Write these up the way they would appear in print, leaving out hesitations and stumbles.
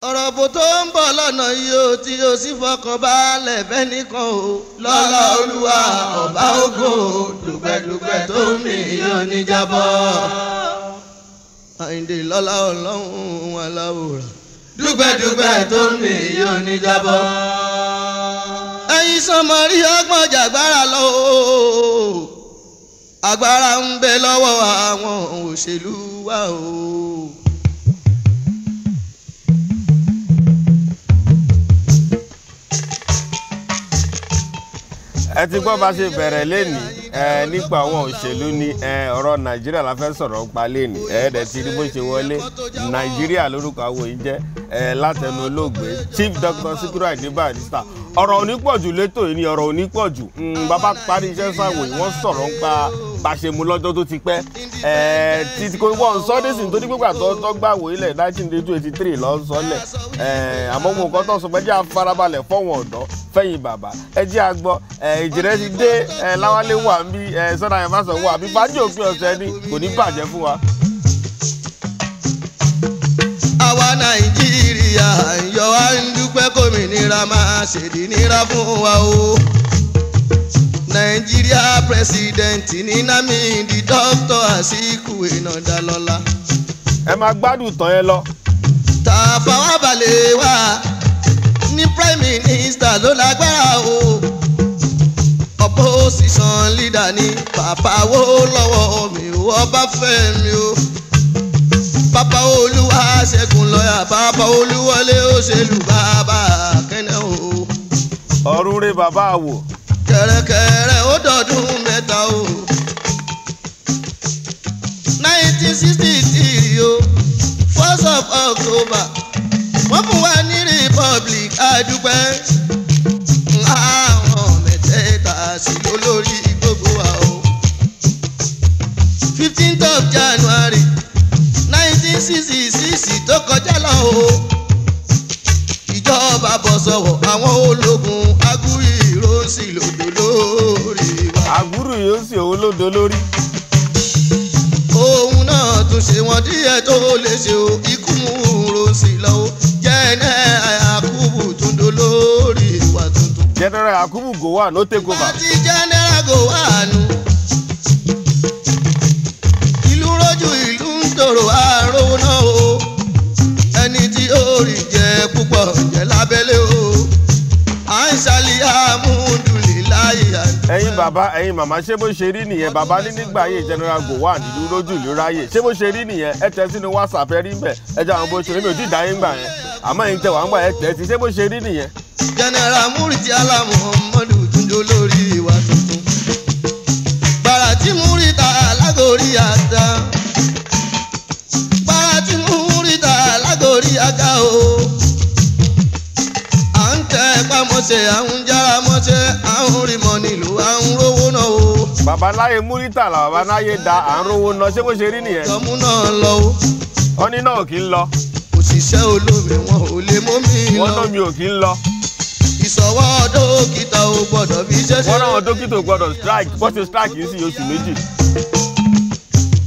ọ̀rọ̀ bò tó ń bọ̀ lọ́nà yìí ó tí ó sì fọkàn balẹ̀ bẹ́ẹ̀ nìkan o lọ́lá olúwa ọba ògo dùgbẹ̀dùgbẹ̀ tó ń mì yóò ní jábọ́. Àyìndé lọ́lá ọlọ́run aláwòrán dùgbẹ̀dùgbẹ̀ tó ń mì yóò ní jábọ́. ẹ̀yin sọmọ rí ọgbọ́n jàgbára lọ o agbára ń bẹ lọ́wọ́ àwọn òṣèlú wa o. ẹ ti gbọ́ bá ṣe bẹ̀rẹ̀ lẹ́nìí nípa àwọn òṣèlú ní ọ̀rọ̀ nàìjíríà la fẹ́ sọ̀rọ̀ pa lẹ́nìí ẹ̀ẹ́dẹ̀ ti rí bó ṣe wọlé nàìjíríà lórúkọ àwọn yìí jẹ́ látẹnu olóògbé Chief Dr. Sikiru Ayinde Barrister ọ̀rọ̀ onípọ̀jù létò yìí ni ọ̀rọ̀ onípọ̀jù bàbá parí iṣẹ́ sáwò yìí wọ́n sọ̀rọ̀ ń pa bàṣẹ̀mú lọ́jọ́ tó ti pẹ́ títí kò wọ́n sọ́dẹ́sì nítorí pé gbàtọ́ gbàwò ilẹ̀ 1983 lọ́ sọ́lẹ̀ àmọ́ mo nǹkan tó sọ pé jẹ́ afárabalẹ̀ fọ́wọ́n ọ̀dọ́ fẹ́yìn bàbá ẹ jẹ́ àgbọ̀ ìjìnlẹ̀ ti dé láwálé wà ń bí sọ́dà yẹn má sọ wà bí Faaji Opin Ose ni kò ní bàjẹ́ fún wa. àwa nàìjíríà yọ wá ń dúpẹ́ kòmìnira máa ṣèdí nira fún wa o. nàìjíríà pírẹsidẹ̀ntì ní Nnamdi Dr. Sikiru Ayinde lọ́la. ẹ máa gbádùn tán yẹn lọ. Tafawa Balewa ní prime minister ló lágbára o. opposition leader ní bàbá wo lọ́wọ́ mi ò Ọbáfẹ́mi o. bàbá olúwa ṣẹ́gun lọ́yà bàbá olúwọlé òṣèlú bàbá kẹ́nẹ́ o. ọ̀run rẹ̀ bàbá wò. kẹ̀rẹ̀kẹ̀rẹ̀ ó dọ̀dún mẹ́ta o. 1963 o 1st of October wọ́n fún wa ní republic àdúpẹ́. àwọn mẹ́tẹ̀ẹ̀ta sí olórí gbogbo wa o. 15th of January 1966 tó kọjá lọ o. ìjọba bọ̀ sọ̀wọ̀ àwọn ológun agúrì ìrọsì lòdò lórí wa. àgúrù yóò sì òun lòdò lórí. òun náà tún ṣe wọn díẹ̀ tó lè ṣe o ikú mú rosì lọ́wọ́ General Yakubu tún do lórí ìwà tuntun. General Yakubu Gowon no take over. láti General Gowon ìlú rojú ìlú ń tòrò àròwọ́ náà o. ẹni tí ó rí jẹ púpọ̀ jẹ lábẹ́lé o. à ń ṣàlì àmúdùlélàyé. ẹ̀yin bàbá ẹ̀yin màmá ṣé bó ṣe rí nìyẹn bàbá ní nígbà ayé General Gowon ìlú rojú ìlú ráyè ṣé bó ṣe rí nìyẹn ẹ tẹ sínú WhatsApp ẹ rí mbẹ ẹ jẹ àwọn bó ṣe rí mi ò tí ì dá yín gbà yẹn àmọ́ ẹ̀yin tẹ wà ń gbà ẹ tẹ ti ṣé bó ṣe rí nìyẹn. General Muritala Muhammadu túnjó lórí ìwà tuntun. gbàrà tí Murita alágòrí àdá gbàrà tí Murita alágòrí àga o. à ń tẹ pamọ́ṣẹ́ à ń jára mọ́ṣẹ́ à ń rí mọ́ nílùú à ń rówó náà o. bàbá láyé Murita là bàbá láyé da à ń rówó ná ṣé bó ṣe rí nìyẹn. ìjọmú náà lọ o. wọ́n ní náà kì í lọ. òṣìṣẹ́ olómi wọn ò lè mú mi lọ. wọ́n náà mi ò kì í lọ. ìsọwọ́ dókítà ò gbọ́dọ̀ fi ṣẹ́ṣẹ́. wọ́n náà dókítà ò gbọ́dọ̀ strike bó ṣe strike yìí sí oṣù méjì.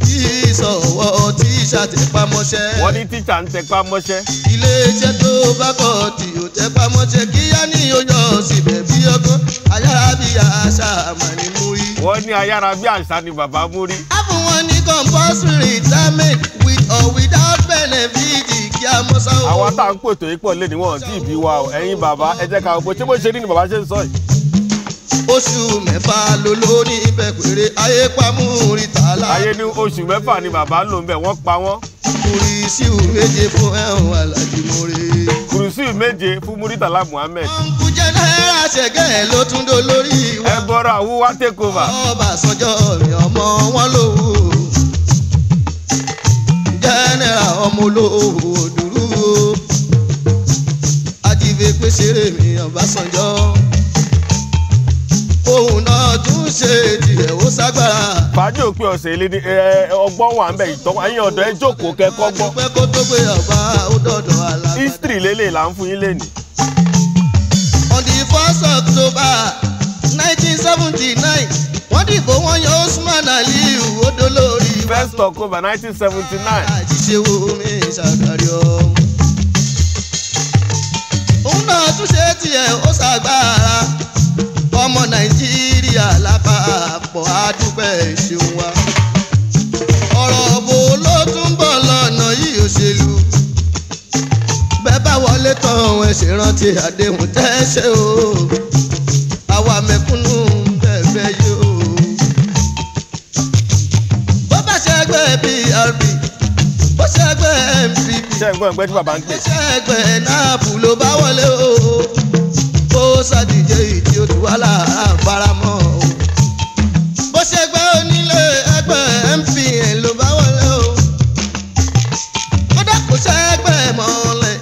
ìsọwọ́ tíṣà tẹpá mọ́ṣẹ́. wọ́n ní tíṣà ń tẹpá mọ́ṣẹ́. iléeṣẹ́ tó bá kọ̀ tí ò tẹpá mọ́ṣẹ́ kíyá ní oyún síbẹ̀ bí ọgbọ́n ayára bí àṣà àmà ni mú rí. wọ́n ní ayára bí àṣà ni bàbá mú rí. á fún wọn ní compulsory retirement with or without benefit kí a mọ́ sáwọ́. àwa tá à ń pètò yìí pọ̀ lé ní wọn tí ì bí wa o ẹ̀yin bàbá ẹ jẹ́ ká gbogbo ṣé bó ṣe rí ni bàbá ṣe ń sọ yìí. oṣù mẹ́fà ló ló ní ibẹ̀ péré ayé pa Muritala. ayé ní oṣù mẹ́fà ni bàbá lò ń bẹ̀ wọ́n pa wọ́n. kùrìsíù méje fún ẹ̀hún Alhaji More. kùrìsíù méje fún Muritala Muhammed. ọ̀nkú General ṣẹ̀gẹ́ ló tún do lórí wa. ẹ bọ́ra àwùwá take over. Ọbásanjọ́ mi ọmọ wọn lówó. General ọmọ olówó dúró. ajínigbé pèsèrè mi Ọbásanjọ́. òun náà tún ṣe tirẹ̀ ó ságbára. Faaji Opin Ose ilé ní ọgbọ́n wà ń bẹ̀ ìtọ́ ẹ̀yin ọ̀dọ́ ẹ jókòó kẹ́kọ́ gbọ́. pẹ́ kó tó gbé ọba ó dọ̀dọ̀ alágbádá. history lélẹ̀ là ń fún yín lẹ́nìí. on the 1st October 1979 wọ́n dìbò wọ́n yan Usman Aliyu ó dolórí. 1st October 1979. àjíṣe wo mi ṣàkàrí ọ. tiẹ̀ ó ṣàgbára ọmọ Nàìjíríà lápapọ̀ àdúpẹ́ ìṣeun wa. ọ̀rọ̀ bò ló tún bọ̀ lọ́nà yìí òṣèlú bẹ́ẹ̀ bá wọlé tán ẹ ṣe rántí àdéhùn tẹ́ ṣe o àwa mẹ̀kúnnù bẹ́ẹ̀ yóò. bó bá ṣẹgbẹ́ PRP bó ṣẹgbẹ́ MPP ṣé ń gbọ́ ẹgbẹ́ tí bàbá ń pè. bó ṣẹgbẹ́ NAPU ló bá wọlé o bó Satide ìdí ó ti wá láàbáramọ́ o bó ṣẹgbẹ́ onílé ẹgbẹ́ MPN ló bá wọlé o kódà kò ṣẹgbẹ́ mọ́lẹ̀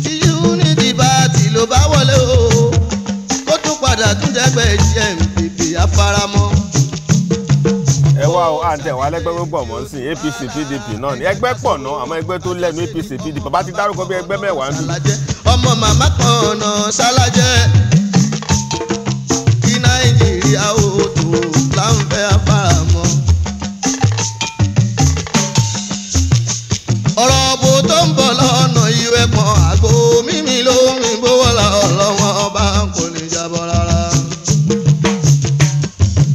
tí Unity Party ló bá wọlé o kó tún padà tún jẹ́gbẹ́ GMPP afáramọ́. ẹ wá o à ń tẹ̀ wá lẹ́gbẹ́ gbogbo ọmọ sí APC PDP náà ní ẹgbẹ́ pọ̀ náà àmọ́ ẹgbẹ́ tó lẹ́nu APC PDP bàbá ti dárúkọ bí ẹgbẹ́ mẹ́wàá ń dùn. ọmọ màmá kan náà ṣálájẹ́ kí Nàìjíríà ó tó láǹfẹ́ afáramọ́. ọ̀rọ̀ bò tó ń bọ̀ lọ́nà ìwé kan àgbo mímí ló ń rìn bówó lọ́wọ́ ọba kò ní jábọ̀ rárá.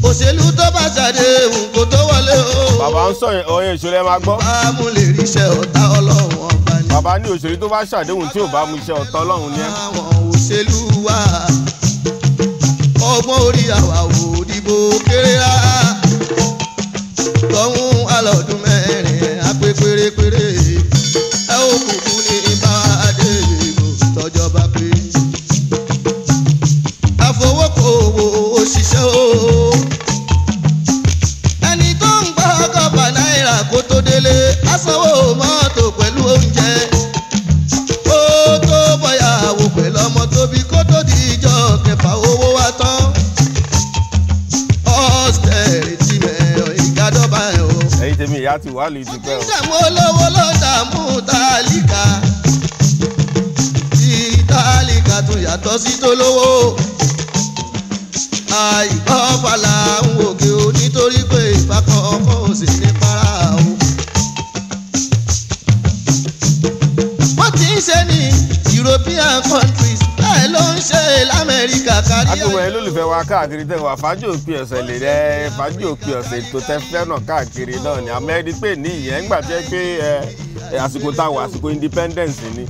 òṣèlú tó bá ṣàdéhùn kó tó wọlé o. bàbá ń sọ ọyẹ ìṣòro ẹ máa gbọ́. bá a mú lè ríṣẹ́ ọ̀tá ọlọ́run ọba ni. bàbá ní òṣèlú tó bá ṣàdéhùn tí ò bá mú iṣẹ́ ọ̀tá ọlọ́run ni ẹ́. àwọn òṣèlú wa ọgbọ́n orí àwa ò dìbò kéré rárá tọ́hún alọ́dún mẹ́rin àpé pérépéré ẹ ó kúkú ní ìbáradé ìbò tọ́jọba pé àfọwọ́kọ̀wò òṣìṣẹ́ o ẹni tó ń gbọ́ ọgọ́fà náírà kó tó délé asanwó mọ́tò pẹ̀lú oúnjẹ ó tó bọ́yàwó pẹ̀lú ọmọ tóbi kó tó di ìjọ kẹfà owó wa tán ọ́sítẹ̀rì mẹ́ọ̀ ìgádọ́bà ẹ̀ o. ẹ̀yin tèmi ìyá ti wà lóyún ti pẹ́ o. ìdààmú olówó ló dààmú tálíkà tí tálíkà tún yàtọ̀ sí tólówó àìkọ́ fàlà ń wòkè o nítorí pé ìbákan ọkọ̀ ò sì ní para o. wọ́n ti ń ṣe ní European countries bẹ́ẹ̀ ló ń ṣe l'Amẹ́ríkà kárí ẹ̀. àtúwọ̀ ẹ lólùfẹ́ wa káàkiri tẹ̀ wá Faaji Opin Ose lè rẹ Faaji Opin Ose tó tẹ́ fẹ́ràn káàkiri náà ni àmẹ́rí pé ní ìyẹn ń gbà jẹ́ pé àsìkò táwọn àsìkò independence ni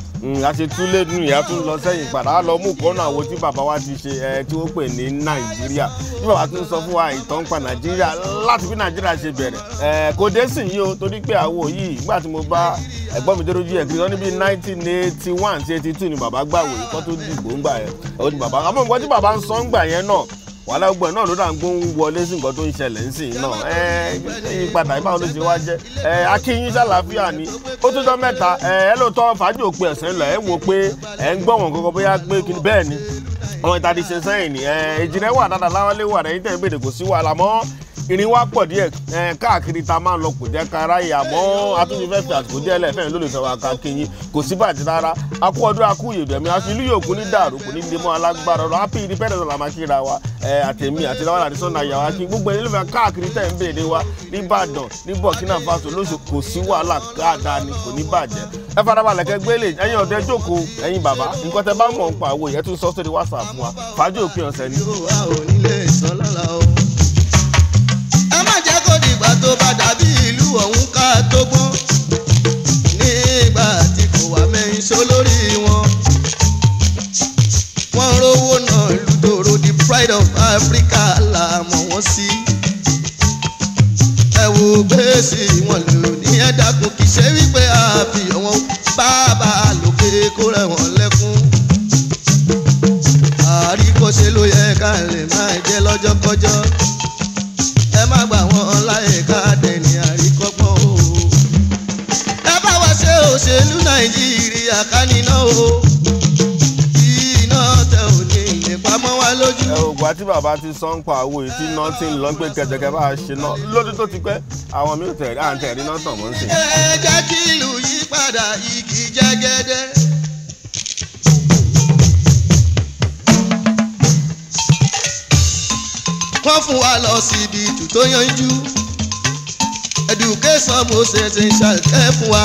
a ṣe tún lé nù ìyá tún lọ sẹ́yìn padà á lọ mú kọ́nà àwo tí bàbá wa ti ṣe tí wọ́n pè ní Nàìjíríà tí bàbá tún sọ fún wa ìtàn pa Nàìjíríà láti bí Nàìjíríà ṣe bẹ̀rẹ̀ kò dé sí yìí o torí pé àwo yìí nígbà tí mo bá ẹ̀gbọ́n mi dórójú ẹ̀ kiri wọ́n níbi 1981 sí 82 ni bàbá gbàwò ikọ́ tó dìgbò ń gbà yẹn ó ní bàbá àmọ́ nǹkan tí bàbá ń sọ ń gbà yẹn náà wàhálà gbogbo ẹ̀ náà ló dà ń gbóhùn wọlé sí nǹkan tó ń ṣẹlẹ̀ ń sìn náà ìyípadà ìbáwọn ló ṣe wá jẹ́ akínyín ṣàlàáfíà ni ó tó jọ mẹ́ta ẹ lóòótọ́ Faaji Opin Ose lọ ẹ wo pé ẹ ń gbọ́ wọn kọ́kọ́ bóyá pé kí bẹ́ẹ̀ ni àwọn ìtàdí ṣe sẹ́yìn ni ìjìnlẹ̀ wà dáadáa láwálé wà lẹ́yìn tẹ̀ ń bèèrè kò sí wàhálà mọ́ ìrìn wa pọ̀ díẹ̀ káàkiri ta máa ń lọ kò jẹ́ kára yìí àmọ́ atúnṣe fẹ́ fi àsìkò díẹ̀ lẹ́fẹ̀ẹ́ lólùfẹ́ wa ká kéyìn kò sí bàjẹ́ rárá akú ọdún akú ìyèdèmí aṣọ ìlú yòókù ní dàrú kò ní lè mọ́ alágbára ọ̀rọ̀ happy independence la máa kíra wa àtẹ̀mí àti láwọn àti sọ́nà àyàwó akí gbogbo ẹni lófẹ́ káàkiri tẹ̀ ń béèrè wa ní Ìbàdàn ní Burkina Faso lóṣù kò sí wàhálà káàdáa ni kò ní bàjẹ́ ẹ farabalẹ̀ kẹ́ gbélé ẹ̀yin ọ̀dẹ́ jókòó ẹ̀yin bàbá nǹkan tẹ bá mọ̀ ń pa àwọ̀ yẹn tún sọ sórí WhatsApp fún wa Faaji Opin Ose ni. ẹ má jẹ́ kó dìgbà tó bá dàbí ìlú ọ̀hún ká tó gbọ́n nígbà tí kò wá mẹ́rin só lórí wọn. wọ́n rówó náà lùdòrò the pride of Africa là mọ̀ wọ́n sí. ẹ wo gbèsè wọn lò ní ẹ̀dákun kì í ṣe wípé àfihàn wọn bàbá lókè kó rẹ̀ wọ́n lẹ́kún. àríkọ́ṣe ló yẹ ká lè máa jẹ́ lọ́jọ́kọ́jọ́. ẹ má gbà wọ́n láyé ká dẹni àríkọ́gbọ́n o. ẹ bá wa ṣe òṣèlú Nàìjíríà ká níná o. iná tẹ ò ní ìpamọ́ wa lójú. ògbà tí bàbá ti sọ ń pa àwo yìí tí iná ti ń lọ pé kẹ̀kẹ́ bá a ṣe náà lọ́dún tó ti pẹ́ àwọn mi ò tẹ̀ à ń tẹ̀ rí náà tàn mọ́ sí. ẹ jẹ́ kí ìlú yí padà igi jẹ́gẹ́dẹ́. wọ́n fún wa lọ síbi ìtù tó yanjú education mo ṣe ṣe ń ṣàkẹ́ fún wa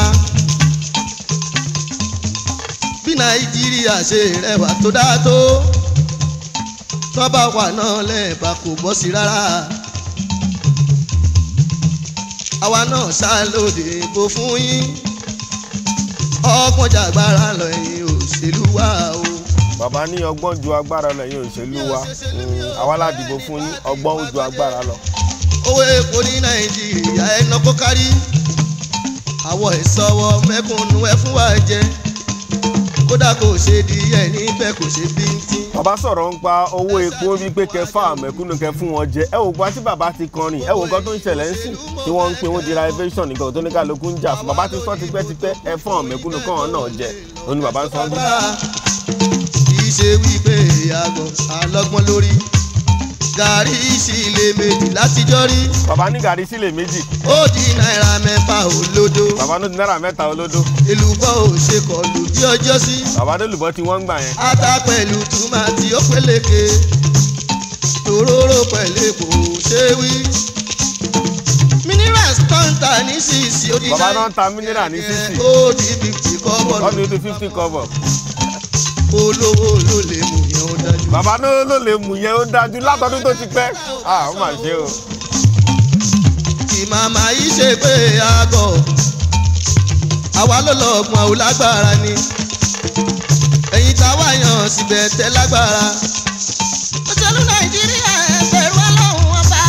bí Nàìjíríà ṣe rẹwà tó dáa tó tọ́ba wà náà lẹ́ẹ̀bà kò bọ́ sí rárá àwa náà ṣàlódé bó fún yín ọgbọ́n jàgbára lọ ẹ̀yin òṣèlú wa o. bàbá ní ọgbọ́n ju agbára lọ ẹ̀yin òṣèlú wa àwa la dìbò fún yín ọgbọ́n ó ju agbára lọ. owó epo ní Nàìjíríà ẹ̀nà kó kárí àwọ̀ ìsọwọ́ mẹ́kúnnú ẹ̀ fún wa jẹ kódà kò ṣe díẹ̀ níbẹ̀ kò ṣe bíntín. bàbá sọ̀rọ̀ ń pa owó epo wípé kẹfà mẹ̀kúnnù kẹ fún wọn jẹ ẹ wò gbà tí bàbá ti kọrin ẹ wò nǹkan tó ń ṣẹlẹ̀ ń sìn tí wọ́n ń pè wọ́n derivation nìkan tó ní kálukú ń jà fún bàbá ti sọ tipẹ́tipẹ́ ẹ fún àwọn mẹ̀kúnnù kàn náà jẹ ó ní bàbá ń sọ bí. kì í ṣe wípé àgọ̀ àlọ́gbọ́n lórí gàrí sílé méjì látijọ́ rí. bàbá ní gàrí sílé méjì. ó di náírà mẹ́fà olódo. bàbá ní náírà mẹ́ta olódo. èlùbọ́ ò ṣe kọlù bí ọjọ́ sí. bàbá ní èlùbọ́ tí wọ́n ń gbà yẹn. ata pẹ̀lú tùmátì ó peléke tòróró pẹ̀lú epo ṣé wí. minerals tó ń ta ní sísì ó di bàbá náà ń ta mineral ní sísì. ó di 50 kọ́bọ̀. ó di 50 kọ́bọ̀. olówó ló lè mú yẹn ó dájú. bàbá náà ló lè mú yẹn ó dájú látọdún tó ti pẹ́. ó mà ṣe o. ìmàmà yìí ṣe pé àgọ̀ àwa ló lọ ọgbọ̀n ò lágbára ni ẹ̀yin táwa yàn síbẹ̀ tẹ́ lágbára. òṣèlú Nàìjíríà ẹgbẹ̀rún ọlọ́run ọba.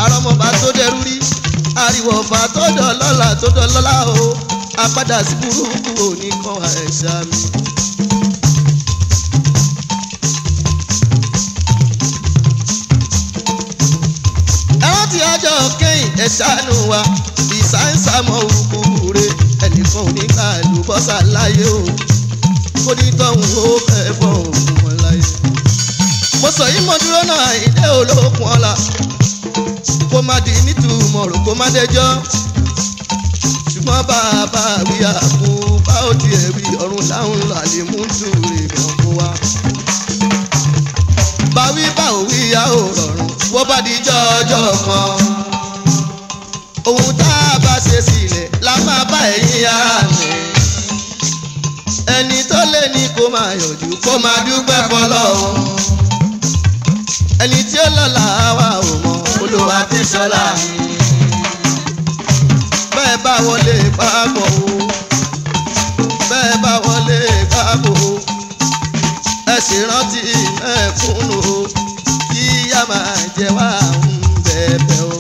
àrọ̀mọba tó dẹrú rí ariwo ọba tó dọ̀lọ́lá tó dọ̀lọ́lá o àpadà sí burúkú òní kan àìsà mi. ẹ̀wọ̀n tí ọjọ́ kẹ́yìn ẹ̀ ṣàánú wa ìsáǹsàmọ̀ òkúure ẹnìkan ò ní ká àlùbọ́sà láyé o kó ní tọ́hún ó fẹ́ fọ́ òkun wọn láyé. mo sọ yìí mo dúró náà ìdẹ́ olókun ọ̀la kó má di nítumọ̀ rò kó má dẹjọ́ ṣùgbọ́n bàbá wí àpò bá ó tiẹ̀ wí ọ̀run láwọn làlẹ́ mú tùrè gan fún wa. báwí bá òwí yá ò rọrùn wọ́n bá di jọ́jọ́ kan ohun tá a bá ṣe sílẹ̀ la máa bá ẹ̀yìn ara mi. ẹni tó lé ní kó máa yọ̀jú kó máa dúpẹ́ fọlọ́run. ẹni tí ó lọ́la wa ò mọ̀ Olúwa ti sọ́la mi. bẹ́ẹ̀ bá wọlé papọ̀ o bẹ́ẹ̀ bá wọlé papọ̀ o ẹ sì rántí mẹ́kúnnù o kí yá máa jẹ wá ń bẹ̀bẹ̀ o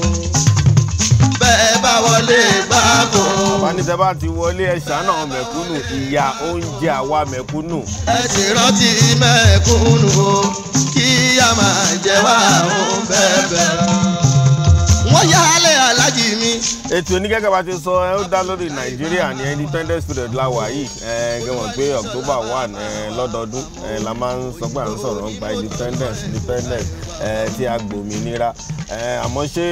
bẹ́ẹ̀ bá wọlé gbàgbọ́. bàbá ní tẹ́ bá ti wọlé ẹ ṣàánú àwọn mẹ̀kúnnù ìyà oúnjẹ àwa mẹ̀kúnnù. ẹ sì rántí mẹ́kúnnù o kí a máa jẹ wá òun bẹ́ẹ̀ wọ́n yá alẹ́ alájì mi. ètò onígẹ́gẹ́ bá ti sọ ó dá lórí Nàìjíríà ní independence period la wà yìí gẹ́wọ̀n pé October 1 lọ́dọọdún la máa ń sọ pé à ń sọ̀rọ̀ nípa independence tí a gbòmìnira àmọ́ ṣé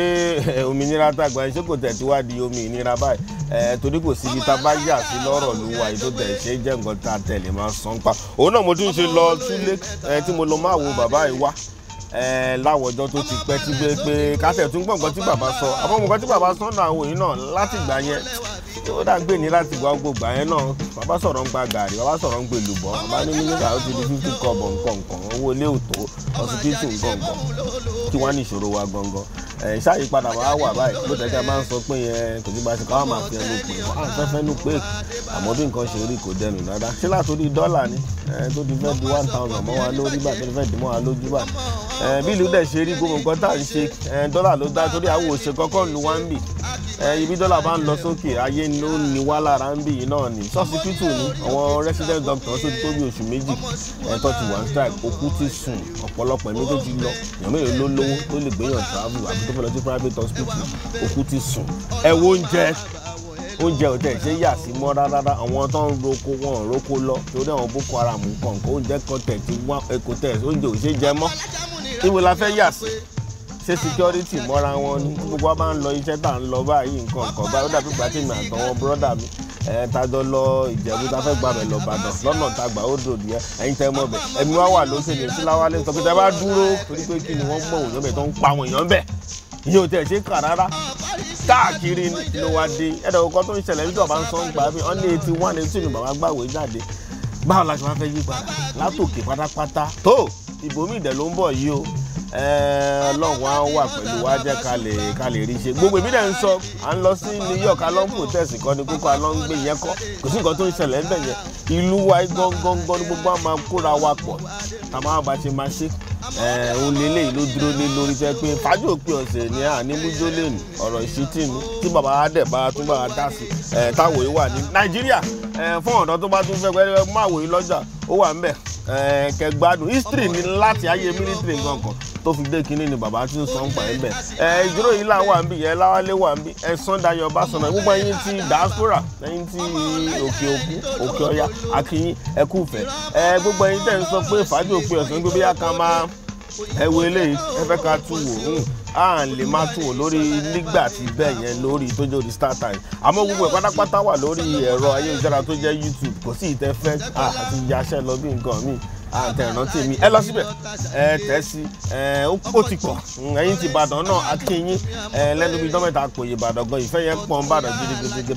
òmìnira tá a gbà ṣé kò tẹ̀ tí wá di òmìnira báyìí torí kò síbi tá a bá yà sí lọ́rọ̀ ló wà yìí tó tẹ̀ ṣe jẹ́ nǹkan tá a tẹ̀lé máa sọ ń pa òun náà mo tún ṣe lọ túlé tí mo lọ máa wo bàbá yìí wá láwọjọ tó ti pẹ́ tí gbé pé kásẹ̀ tún gbọ́ nǹkan tí bàbá sọ àmọ́ nǹkan tí bàbá sọ náà àwọn òyìn náà láti gbà yẹn ó dà gbé ní láti gba gbogbo gbà yẹn náà bàbá sọ̀rọ̀ ń gba gàrí bàbá sọ̀rọ̀ ń gbé lùbọ́ bàbá ní mílíọ̀nù ó ti di 50 kọ́bọ̀ nǹkan owó ilé òtó ọsibítù nǹkan kí wọ́n ní ìṣòro wa gangan ìṣàyípadà wa wà báyìí bó tẹ̀ ká máa ń sọ pé yẹn kò sí bá ṣe káwọn máa fi ẹnu pè wọ́n àfẹ́fẹ́ nù pé àmọ́ bí nǹkan ṣe rí kò dẹnu dáadáa ṣé látòrí dọ́là ni tó ti fẹ́ di 1000 mọ́ wa lórí bá tó ti fẹ́ di mọ́ wa lójú bá bí ìlú dẹ̀ ṣe rí gbogbo nǹkan tá à ń ṣe dọ́là ló dá torí àwọn òṣè kọ́kọ́ lu wá ń bì ibi dọ́là bá ń lọ sókè ayé ló ní wá lára ń bì yìí náà ni sọ́sibítù ni àwọn resident doctors tó ti tó bí oṣù méjì tó ti wà ń strike òkú ti sùn ọ̀pọ̀lọpọ̀ ẹ̀mí tó ti lọ èèyàn mélòó ló lówó tó lè gbéyàn travel àbí tó fẹ́ lọ sí private hospital òkú ti sùn ẹ wo oúnjẹ ò tẹ̀ ṣe yà sí mọ́ rárá àwọn tó ń roko wọn ò roko lọ torí àwọn Boko Haram kọ̀ọ̀kan oúnjẹ kan tẹ̀ tí wọ́n èkó tẹ̀ oúnjẹ ò ṣe jẹ mọ́ ìwé la fẹ́ yà sí ṣé security mọ́ra wọn ni gbogbo wa máa ń lọ iṣẹ́ tá à ń lọ báyìí nǹkan báyìí ó dàbí gbàtẹ́mi àtàwọn bọ́dà mi tájọ lọ Ìjẹ̀bú tá fẹ́ gbàbẹ̀ lọ Ìbàdàn lọ́nà tá gbà ó dòdì ẹ̀yin tẹ́ mọ̀ bẹ̀ ẹ̀mí wá wà lóṣè ní tí láwálé sọ pé tẹ́ bá dúró torí pé kí ni wọ́n mọ̀ òyìn bẹ̀ tó ń pa àwọn èèyàn bẹ̀ ìyẹn ò tẹ̀ ṣe kà rárá káàkiri ló wá dé ẹ̀dọ̀ ọkọ̀ tó ń ṣẹlẹ̀ nígbà bá ń sọ ń gbà bí wọ́n ní 81 82 ni bàbá gbàwé jáde báwo la ṣe wá fẹ́ yí padà látòkè pátápátá tó ìbòmí ìdẹ̀ ló ń bọ̀ yìí o Ọlọ́run á wà pẹ̀lú wa jẹ́ ká lè rí ṣe gbogbo èmi dẹ̀ ń sọ à ń lọ sí New York alọ́ ń protest kan ní kókó alọ́ ń gbé yẹn kọ́ kò sí nǹkan tó ń ṣẹlẹ̀ ńbẹ̀ yẹn ìlú wa gangan ní gbogbo àwọn máa kóra wa pọ̀ àmọ́ bá ṣe máa ṣe òun lélẹ́yìí ló dúró lé lórí jẹ́ pé Faaji Opin Ose ní ànímújó lẹ́nu ọ̀rọ̀ ìṣítìnú tí bàbá Adébá tún bá dá sí táwọn yìí wà ní Nàìjíríà fún ọ̀dọ́ tó bá tún fẹ́ pẹ́ máa wòye lọ́jà ó wà ńbẹ̀ kẹgbádùn history ní láti ayé military gangan tó fi dé kínní ni bàbá tí ń sọ ń pa ẹ̀ bẹ̀ ìdúró yìí là wà ń bí yẹn Láwálé wà ń bí Sunday Ọbásanjọ́ gbogbo ẹ̀yin ti diaspora ẹ̀yin ti òkè òkun òkè ọya akínyìn ẹkúfẹ́ gbogbo ẹ̀yin tẹ̀ ń sọ pé Faaji Opin Ose ń gbé bí ká máa ẹwọ eléyìí ẹ fẹ́ ká tún wò à ń lè máa tún wò lórí Nigbati bẹ́ẹ̀ yẹn lórí tó jẹ́ orí Startimes àmọ́ gbogbo ẹ̀ pátápátá wà lórí ẹ̀rọ ayélujára tó jẹ́ YouTube kò sí ìtẹ́fẹ́ àti ìyáṣẹ́ lọ bí nǹkan míì àtẹ̀rántí mi ẹ lọ síbẹ̀ tẹ̀ sí ó ti pọ̀ ẹ̀yin ti Ìbàdàn náà akínyìn lẹ́nu bíi dọ́mẹ́ta kò yé Ìbàdàn gan ìfẹ́ yẹn pọ̀ ń bàdàn gidigidi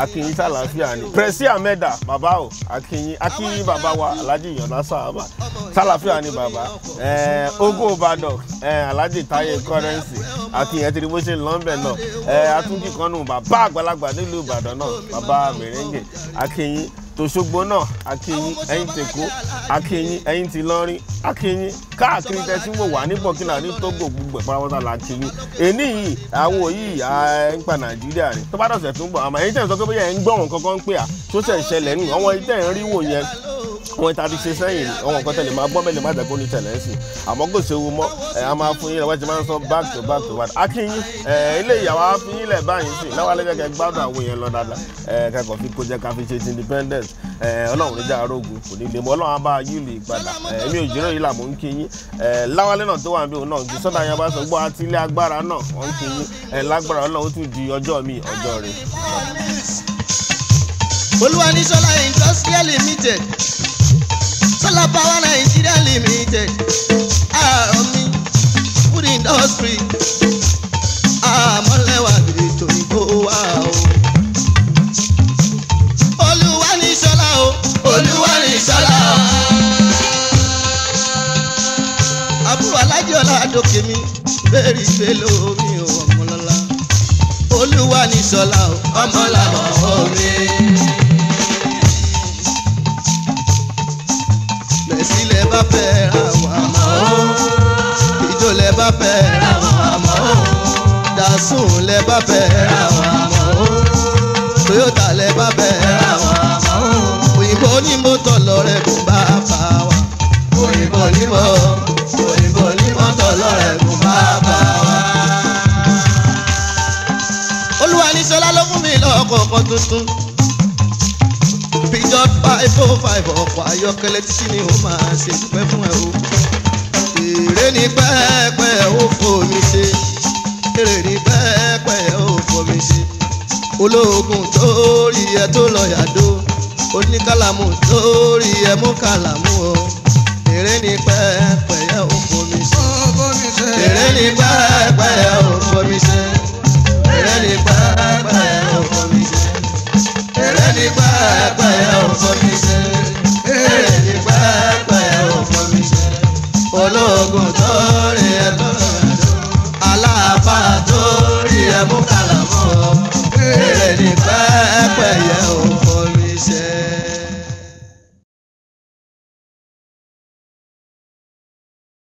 akínyìn sàlàáfíà ni Pressy Ahmeda bàbá o akínyìn bàbá wa Alhaji Yọ̀nà Sàhábà sàlàáfíà ni bàbá Ògo Ìbàdàn Alhaji Táyé Currency akínyìn tiri bó ṣe lọ́nbẹ̀ náà atúndì kan nù bàbá àgbàlagbà nílùú Ìbàdàn náà bàbá Mèrèǹgè akínyìn tòṣogbo náà akínyìn ẹ̀yin tèkó akínyìn ẹ̀yin ti lọrin akínyìn káàkiri tẹsí wò wà ní Burkina ní Togo gbogbo ìparawọ́ta la akínyìn èní yìí àwọ̀ yìí ń pa Nàìjíríà ni tó bá dọ̀sẹ̀ tó ń bọ̀ àmọ́ ẹ̀yin tẹ̀ sọ pé bóyá ẹ̀ ń gbọ́ràn kankan pé tó ṣẹ̀ ṣẹlẹ̀ nù àwọn ìtẹ̀ ń rí wò yẹn àwọn ìta ti ṣe sẹ́yìn àwọn nǹkan tẹ̀lé máa gbọ́ mẹ́lẹ̀ má jẹ́ kó ní tẹ̀lé sí àmọ́ kò ṣe wo mọ́ a máa fún yín lọ́wọ́ ti máa ń sọ back to back to back akínyìn ilé ìyàwó á fi yín lẹ̀ báyìí sí Láwálé kẹ́kẹ́ gbádùn àwọn èèyàn lọ dáadáa kẹ́kọ̀ọ́ fi kó jẹ́ ká fi ṣe ti independence Ọlọ́run níjà arógun kò ní lè mọ Ọlọ́run á bá yílù ìpadà èmi ò jẹ́rò yìí là mò ń kí yín Láwálé náà tó wà níbí òun náà ju sọ́dà yẹn bá sọ gbọ́ àti ilé agbára náà wọ́n ń kí yín lágbára Ọlọ́run tún di ọjọ́ mi ọjọ́ rẹ̀. Olúwaníṣọ́lá Industrial Limited Solar Power Nigeria Limited Army Food Industry Àmọ́lẹ́wà ètò ìbò wa o. Olúwaníṣọ́lá o Olúwaníṣọ́lá o. Àbúrò Alájì Ọládòkè mi bẹ́ẹ̀rì ìfẹ́ lómi o ọmọlọ́lá. Olúwaníṣọ́lá o ọmọlàwọ̀ mi. Sílẹ̀ bá fẹ́ ra wà mọ́ o, ìjọ lẹ̀ bá fẹ́ ra wà mọ́ o, Dàsùn lẹ̀ bá fẹ́ ra wà mọ́ o, Toyota lẹ̀ bá fẹ́ ra wà mọ́ o, òyìnbó ní mọ́tò lọ́rẹ̀ kò bá bá wa, òyìnbó ní mọ́tò lọ́rẹ̀ kò bá bá wa. Olúwaníṣọ́lá ló fún mi lọ́kọ̀ọ̀kan tuntun. Peugeot 505 ọkọ̀ ayọ́kẹ́lẹ́ títí ni ó máa ṣe dúpẹ́ fún ẹ o. Èrè ní pẹ́ẹ́pẹ́ ó fomi ṣe. Èrè ní pẹ́ẹ́pẹ́ ó fomi ṣe. Ológun tó rí ẹ tó lọ yàdó. Oníkàlámù tó rí ẹ mú kàlámù o. Èrè ní pẹ́ẹ́pẹ́ ó fomi ṣe. Èrè ní pẹ́ẹ́pẹ́ ó fomi ṣe. Èrè ní pẹ́ẹ́pẹ́ ó fomi ṣe. Èrè ní pẹ́ẹ́pẹ́ ó fomi ṣe.